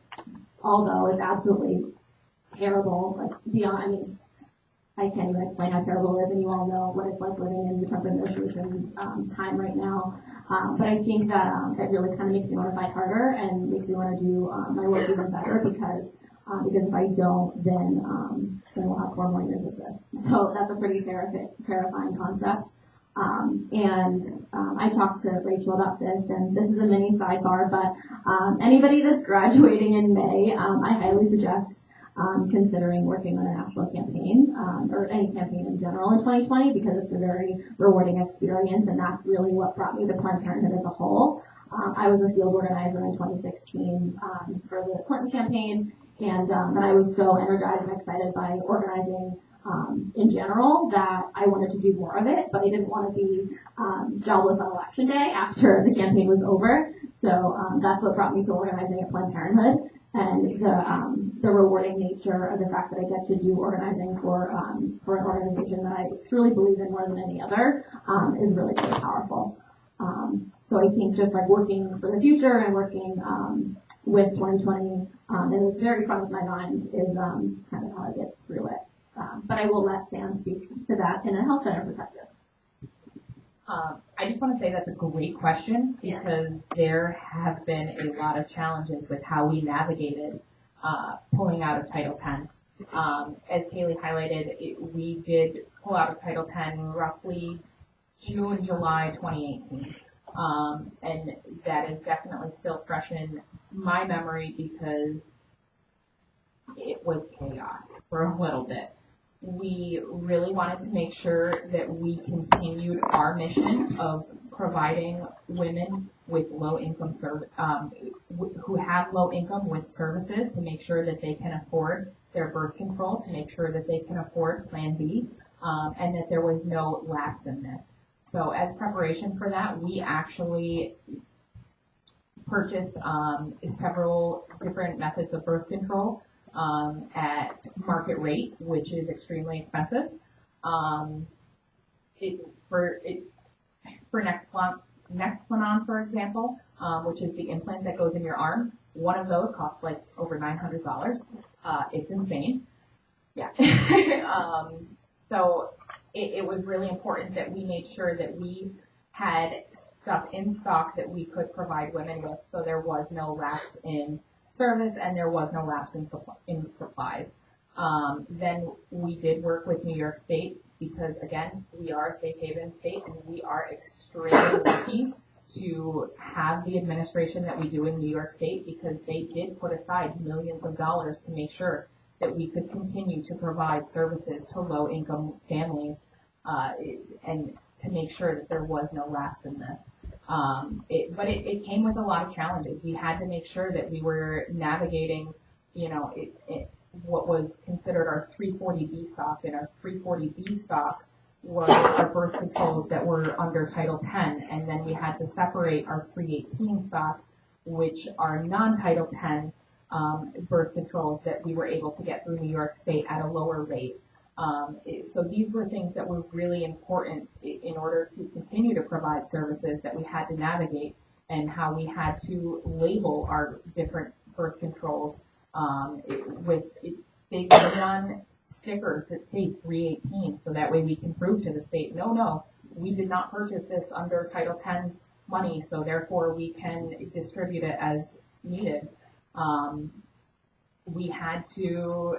although it's absolutely terrible, beyond, I can't even explain how terrible it is, and you all know what it's like living in the Trump administration's time right now. But I think that it really kind of makes me want to fight harder and makes me want to do my work even better because if I don't, then we'll have 4 more years of this. So that's a pretty terrifying concept. I talked to Rachel about this, and this is a mini sidebar, but anybody that's graduating in May, I highly suggest considering working on a national campaign, or any campaign in general in 2020, because it's a very rewarding experience, and that's really what brought me to Planned Parenthood as a whole. I was a field organizer in 2016 for the Clinton campaign, and I was so energized and excited by organizing in general that I wanted to do more of it, but I didn't want to be jobless on election day after the campaign was over. So that's what brought me to organizing at Planned Parenthood, and the rewarding nature of the fact that I get to do organizing for an organization that I truly believe in more than any other is really, really powerful. So I think just working for the future and working with 2020 in the very front of my mind is kind of how I get through it. But I will let Sam speak to that in a health center perspective. I just want to say that's a great question because there have been a lot of challenges with how we navigated pulling out of Title X. As Kaylee highlighted, we did pull out of Title X roughly June, July 2018. And that is definitely still fresh in my memory because it was chaos for a little bit. We really wanted to make sure that we continued our mission of providing women with low income who have low income with services to make sure that they can afford their birth control, to make sure that they can afford Plan B, and that there was no lapse in this. So as preparation for that, we actually purchased several different methods of birth control at market rate, which is extremely expensive. For Nexplanon, for example, which is the implant that goes in your arm, one of those costs over $900. It's insane. Yeah. So it was really important that we made sure that we had stuff in stock that we could provide women with, so there was no lapse in service and there was no lapse in supplies. Then we did work with New York State because, again, we are a safe haven state and we are extremely lucky to have the administration that we do in New York State because they did put aside millions of dollars to make sure that we could continue to provide services to low-income families and to make sure that there was no lapse in this. But it came with a lot of challenges. We had to make sure that we were navigating, what was considered our 340B stock, and our 340B stock was our birth controls that were under Title X, and then we had to separate our 318 stock, which are non-Title X birth controls that we were able to get through New York State at a lower rate. So these were things that were really important in order to continue to provide services that we had to navigate, and how we had to label our different birth controls with big neon stickers that say 318, so that way we can prove to the state, no, we did not purchase this under Title X money, so therefore we can distribute it as needed. We had to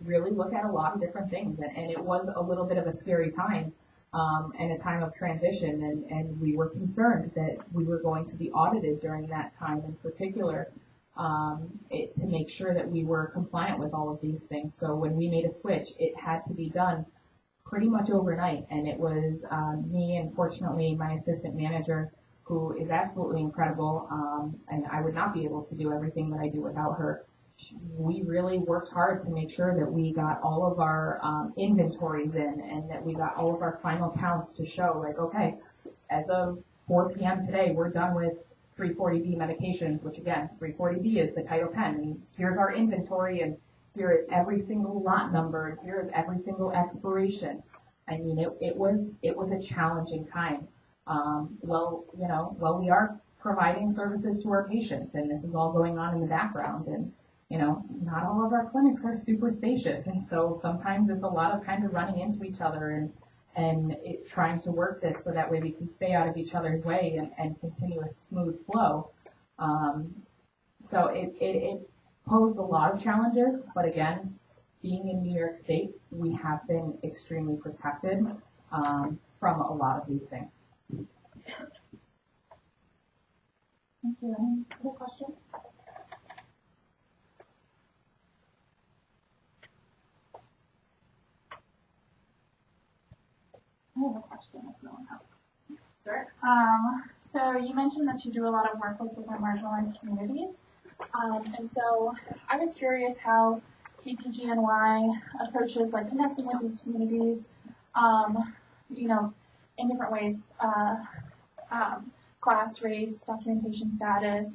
really look at a lot of different things, and it was a little bit of a scary time and a time of transition, and we were concerned that we were going to be audited during that time in particular. to make sure that we were compliant with all of these things. So when we made a switch, it had to be done pretty much overnight, and it was me and fortunately my assistant manager, who is absolutely incredible, and I would not be able to do everything that I do without her. We really worked hard to make sure that we got all of our inventories in, and that we got all of our final counts to show, like, okay, as of 4 p.m. today, we're done with 340B medications, which again, 340B is the Title 10, and here's our inventory, and here is every single lot number, and here is every single expiration. I mean, it was a challenging time. We are providing services to our patients, and this is all going on in the background, and not all of our clinics are super spacious, and so sometimes it's a lot of kind of running into each other and trying to work this so that way we can stay out of each other's way and continue a smooth flow. So it posed a lot of challenges, but again, being in New York State, we have been extremely protected from a lot of these things. Thank you. Any other questions? I have a question if no one has. Sure. So you mentioned that you do a lot of work with different marginalized communities. And so I was curious how PPGNY approaches like connecting with these communities, in different ways, class, race, documentation status,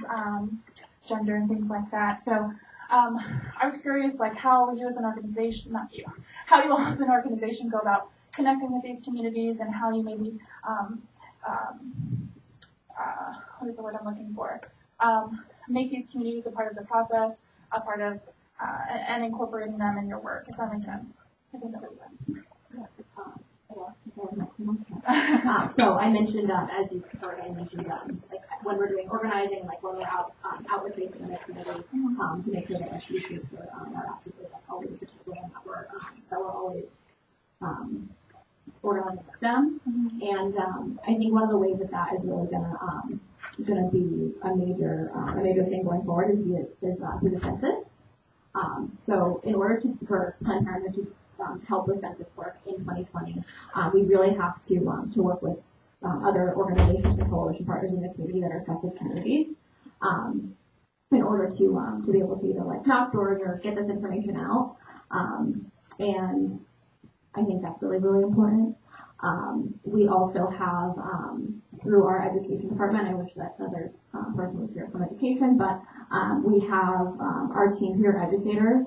gender, and things like that. So I was curious, like, how you as an organization, how you all as an organization go about connecting with these communities, and how you maybe, what is the word I'm looking for? Make these communities a part of the process, a part of, and incorporating them in your work, if that makes sense. I think that makes sense. So I mentioned, as you heard, like when we're doing organizing, like when we're outward facing in the community, to make sure that these groups are absolutely like always particular and that we're always organizing with them. And I think one of the ways that is really gonna be a major thing going forward is through the census. So in order for Planned Parenthood to help with census work in 2020, we really have to work with other organizations and coalition partners in the community that are trusted communities in order to be able to either like knock doors or get this information out. And I think that's really, really important. We also have, through our education department, I wish that another person was here from education, but we have our team here, educators,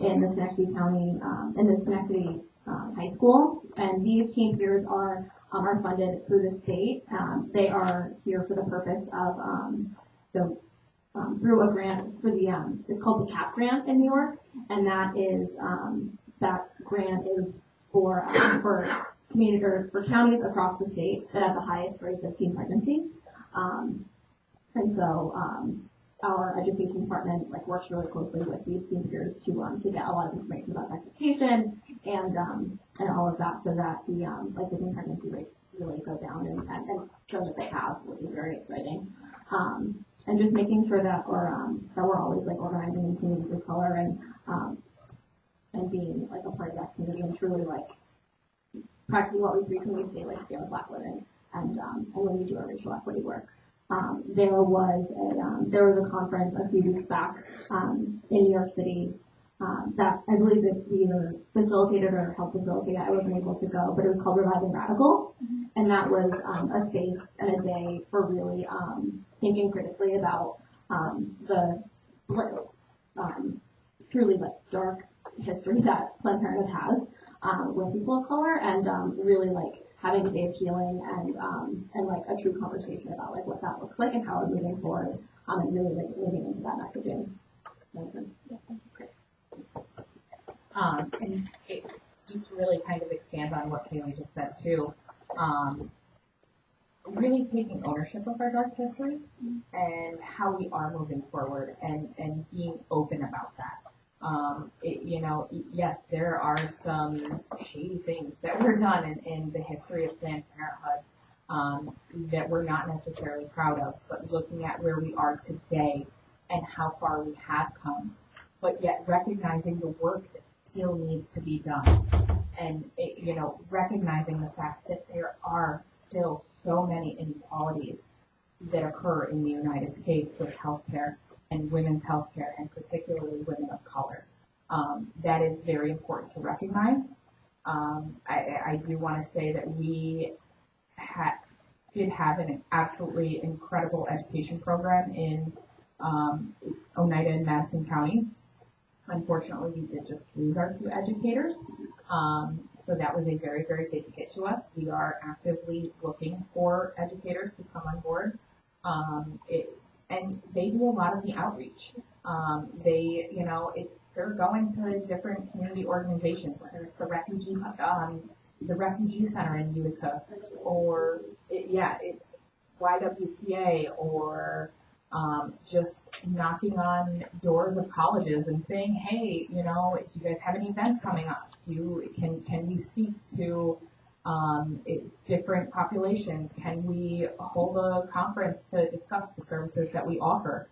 in the Schenectady County, in the Schenectady High School, and these team peers are funded through the state. They are here for the purpose of through a grant for it's called the CAP grant in New York, and that grant is for community or for counties across the state that have the highest rates of teen pregnancy. And so our education department works really closely with these teen peers to get a lot of information about sex education and all of that, so that the teen pregnancy rates really go down and show that they have, which is very exciting. And just making sure that we're always organizing in communities of color and being a part of that community and truly practicing what we preach when we say stay with Black women and when we do our racial equity work. There was a conference a few weeks back in New York City that I believe that we either facilitated or helped facilitate. I wasn't able to go, but it was called Reviving Radical, and that was a space and a day for really thinking critically about the truly dark history that Planned Parenthood has with people of color, and really having a day of healing and a true conversation about what that looks like and how we're moving forward, and really leaning into that messaging. And just to really kind of expand on what Kaylee just said too, really taking ownership of our dark history and how we are moving forward and being open about that. Yes, there are some shady things that were done in the history of Planned Parenthood that we're not necessarily proud of, but looking at where we are today and how far we have come, but yet recognizing the work that still needs to be done, and recognizing the fact that there are still so many inequalities that occur in the United States with healthcare and women's healthcare, and particularly women of color. That is very important to recognize. I do want to say that we did have an absolutely incredible education program in Oneida and Madison counties. Unfortunately, we did just lose our 2 educators, so that was a very, very big hit to us. We are actively looking for educators to come on board, and they do a lot of the outreach. They're going to different community organizations, whether it's the Refugee Center in Utica, or YWCA, or just knocking on doors of colleges and saying, hey, do you guys have any events coming up? Can we speak to different populations? Can we hold a conference to discuss the services that we offer?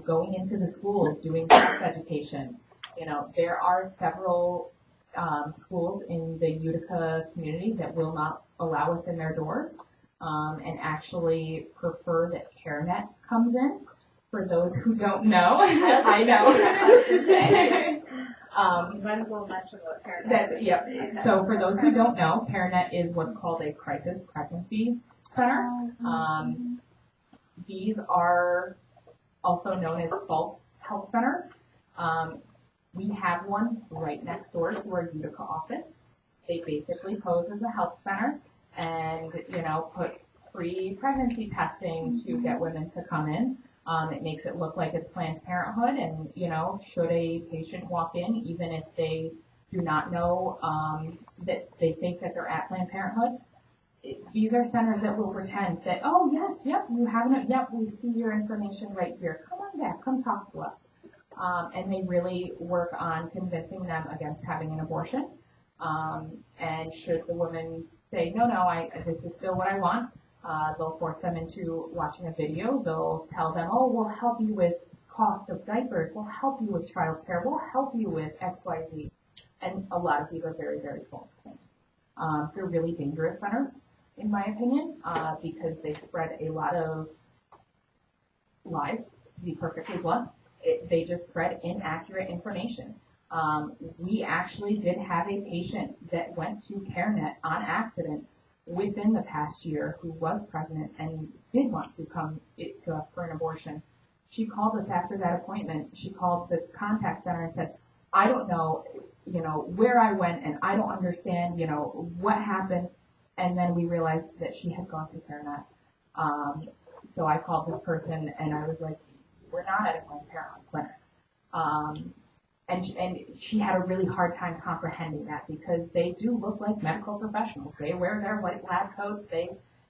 Going into the schools, doing sex education. There are several schools in the Utica community that will not allow us in their doors, and actually prefer that CareNet comes in. For those who don't know, I know. Might as well mention what CareNet. So for those who don't know, CareNet is what's called a crisis pregnancy center. These are also known as false health centers. We have one right next door to our Utica office. They basically pose as a health center and, put free pregnancy testing to get women to come in. It makes it look like it's Planned Parenthood, and, should a patient walk in, even if they do not know that they think that they're at Planned Parenthood, these are centers that will pretend that, oh, yes, yep, you haven't, yep, we see your information right here. Come on back, come talk to us. And they really work on convincing them against having an abortion. And should the woman say, no, this is still what I want, they'll force them into watching a video. They'll tell them, oh, we'll help you with cost of diapers. We'll help you with child care. We'll help you with XYZ. And a lot of these are very, very false claims. They're really dangerous centers, in my opinion, because they spread a lot of lies, to be perfectly blunt. They just spread inaccurate information. We actually did have a patient that went to CareNet on accident within the past year who was pregnant and did want to come to us for an abortion. She called us after that appointment. She called the contact center and said, I don't know, where I went, and I don't understand, what happened. And then we realized that she had gone to CareNet. So I called this person and I was like, we're not at a Planned Parenthood clinic. And she had a really hard time comprehending that, because they do look like medical professionals. They wear their white lab coats.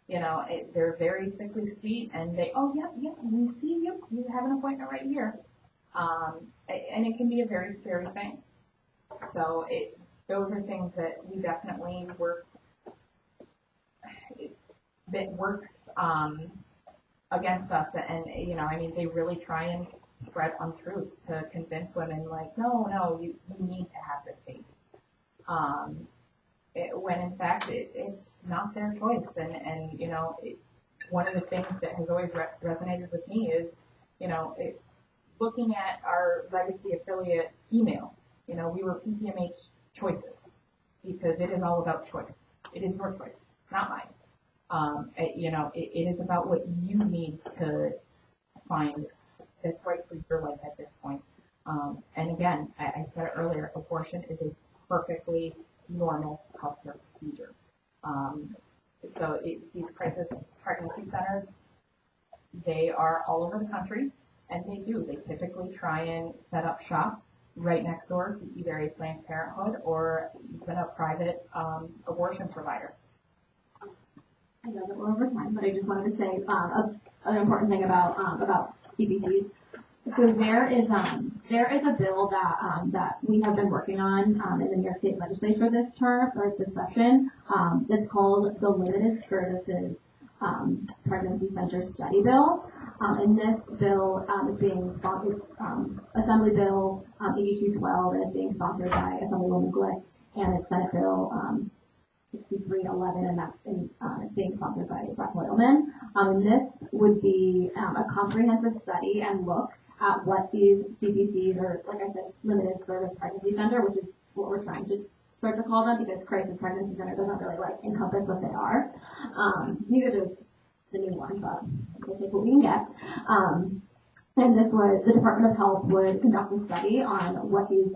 They're very sickly sweet, and we see you. You have an appointment right here. And it can be a very scary thing. So those are things that we definitely that works against us, and they really try and spread untruths to convince women, like, no, you need to have this baby, when in fact it's not their choice. And one of the things that has always resonated with me is, looking at our legacy affiliate email, we were PPMH choices, because it is all about choice. It is your choice, not mine. It is about what you need to find that's right for your life at this point. And again, I said it earlier, abortion is a perfectly normal healthcare procedure. So these crisis pregnancy centers, they are all over the country, and they typically try and set up shop right next door to either a Planned Parenthood or even a private abortion provider. I know that we're over time, but I just wanted to say an important thing about CPCs. So there is a bill that we have been working on in the New York State Legislature this term, or this session. It's called the Limited Services Pregnancy Center Study Bill. And this bill is being sponsored, Assembly Bill 8212, and it's being sponsored by Assemblywoman Glick, and it's Senate Bill 6311, and it's being sponsored by Brett Hoylman. And this would be a comprehensive study and look at what these CPCs, or like I said, limited service pregnancy center, which is what we're trying to start to call them, because crisis pregnancy center doesn't really encompass what they are. Neither does the new one, but we'll take what we can get. And this was, the Department of Health would conduct a study on what these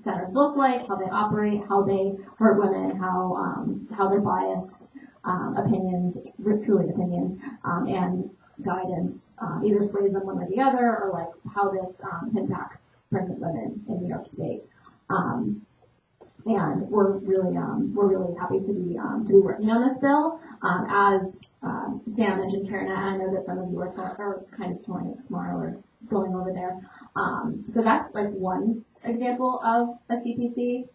centers look like, how they operate, how they hurt women, how they're biased, opinions, truly opinions, and guidance, either sways them one or the other, or how this impacts pregnant women in New York State. And we're really happy to be working on this bill. As Sam mentioned, Karen, and I know that some of you are kind of touring it tomorrow or going over there. So that's one example of a CPC.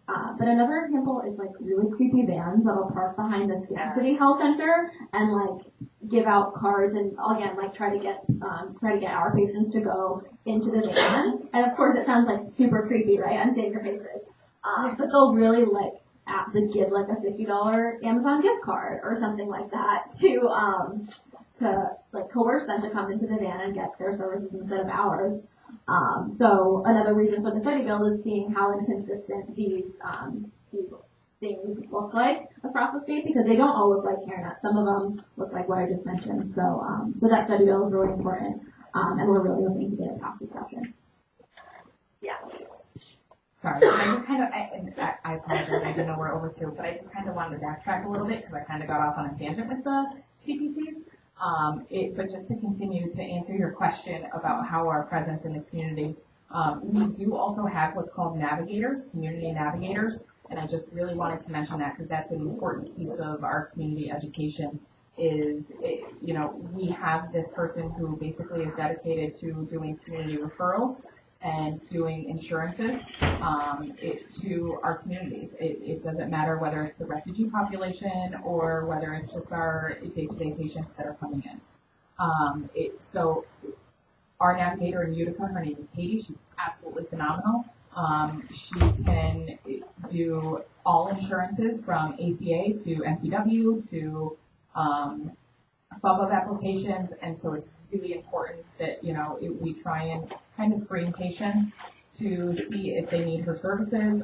But another example is really creepy vans that'll park behind the City Health Center and give out cards and again try to get our patients to go into the van. And of course it sounds super creepy, right? I'm saying your faces. But they'll really give a $50 Amazon gift card or something like that to coerce them to come into the van and get their services instead of ours. So another reason for the study bill is seeing how inconsistent these things look like across the state, because they don't all look like CareNet. Some of them look like what I just mentioned. So that study bill is really important, and we're really hoping to get it past discussion. Yeah. Sorry, I just I apologize, I didn't know we're over two, but I just kind of wanted to backtrack a little bit because I kind of got off on a tangent with the CPCs. But just to continue to answer your question about how our presence in the community, we do also have what's called navigators, community navigators, and I just really wanted to mention that because that's an important piece of our community education. We have this person who basically is dedicated to doing community referrals and doing insurances to our communities. It doesn't matter whether it's the refugee population or whether it's just our day-to-day patients that are coming in. So our navigator in Utica, her name is Katie. She's absolutely phenomenal. She can do all insurances from ACA to MPW to FOBA applications, and so it's really important that we try and kind of screen patients to see if they need her services.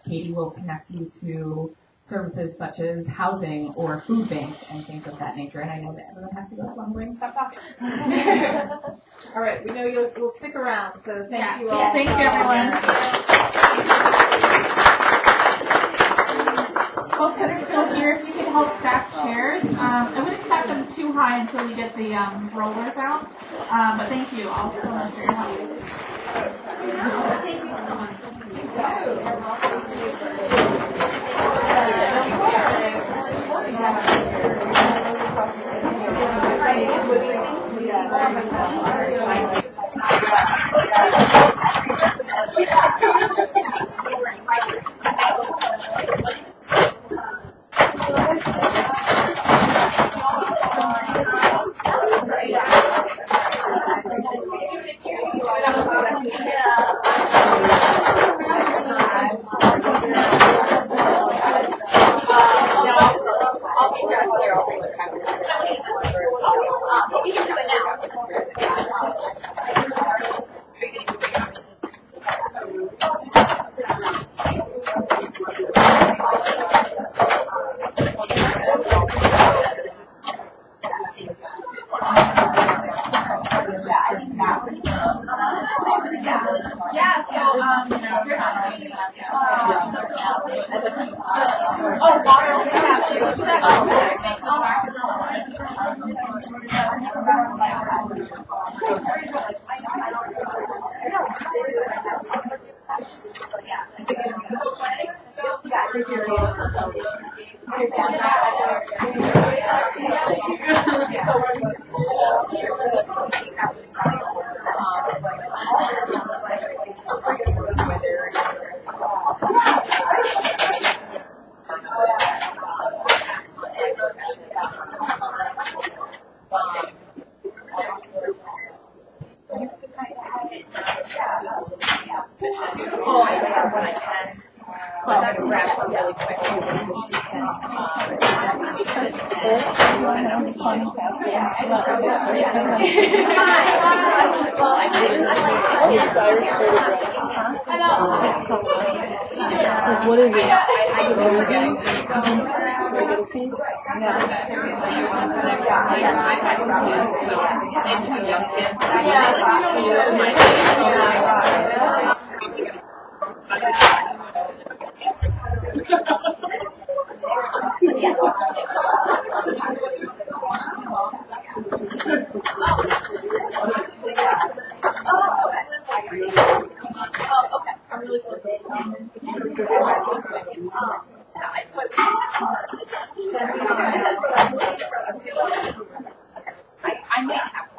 Katie will connect you to services such as housing or food banks and things of that nature. And I know that everyone has to go, so I'm going to stop talking. All right, we know you'll stick around, so thank you all. Yeah, thank you, everyone. Folks that are still here, if you could help stack chairs. I wouldn't stack them too high until we get the rollers out. But thank you all so much for your help. Thank you so much. I'm going to grab her really quick so she can, well, I did. What is it? I may have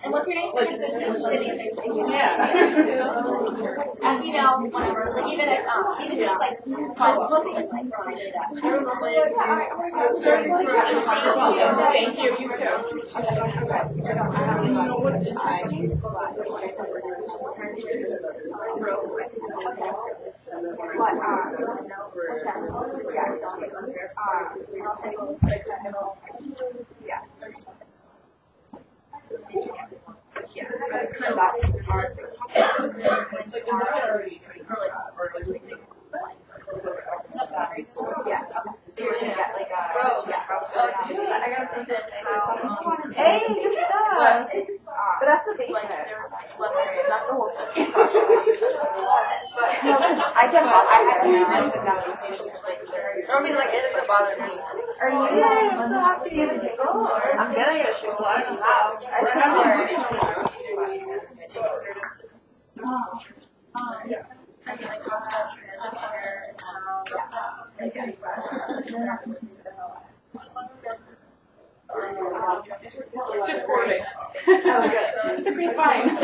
And what's your name? And whenever, like even if it's like Thank you. You too. I'm gonna get a show. I don't know how. they're not continuing to develop. Just boarding. Oh, good. It's fine.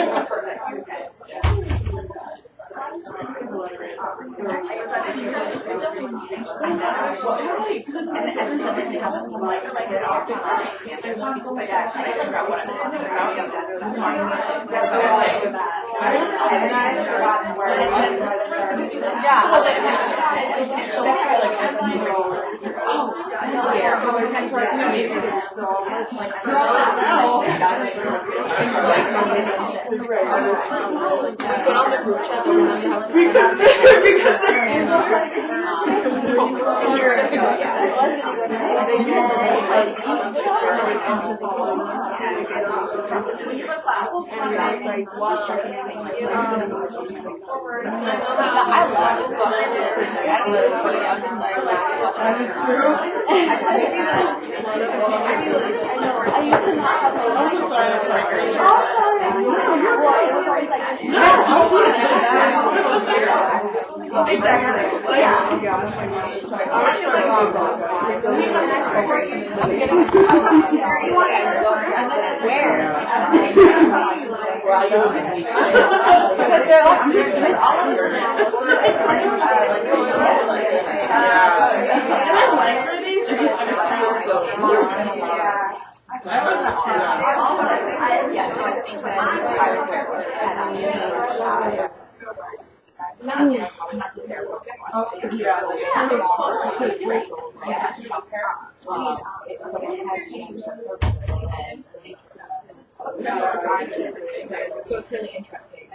So it's really interesting.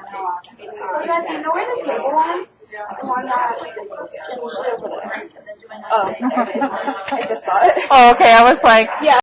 You guys, you know where the table was? The one that Oh, okay. I was like, yeah.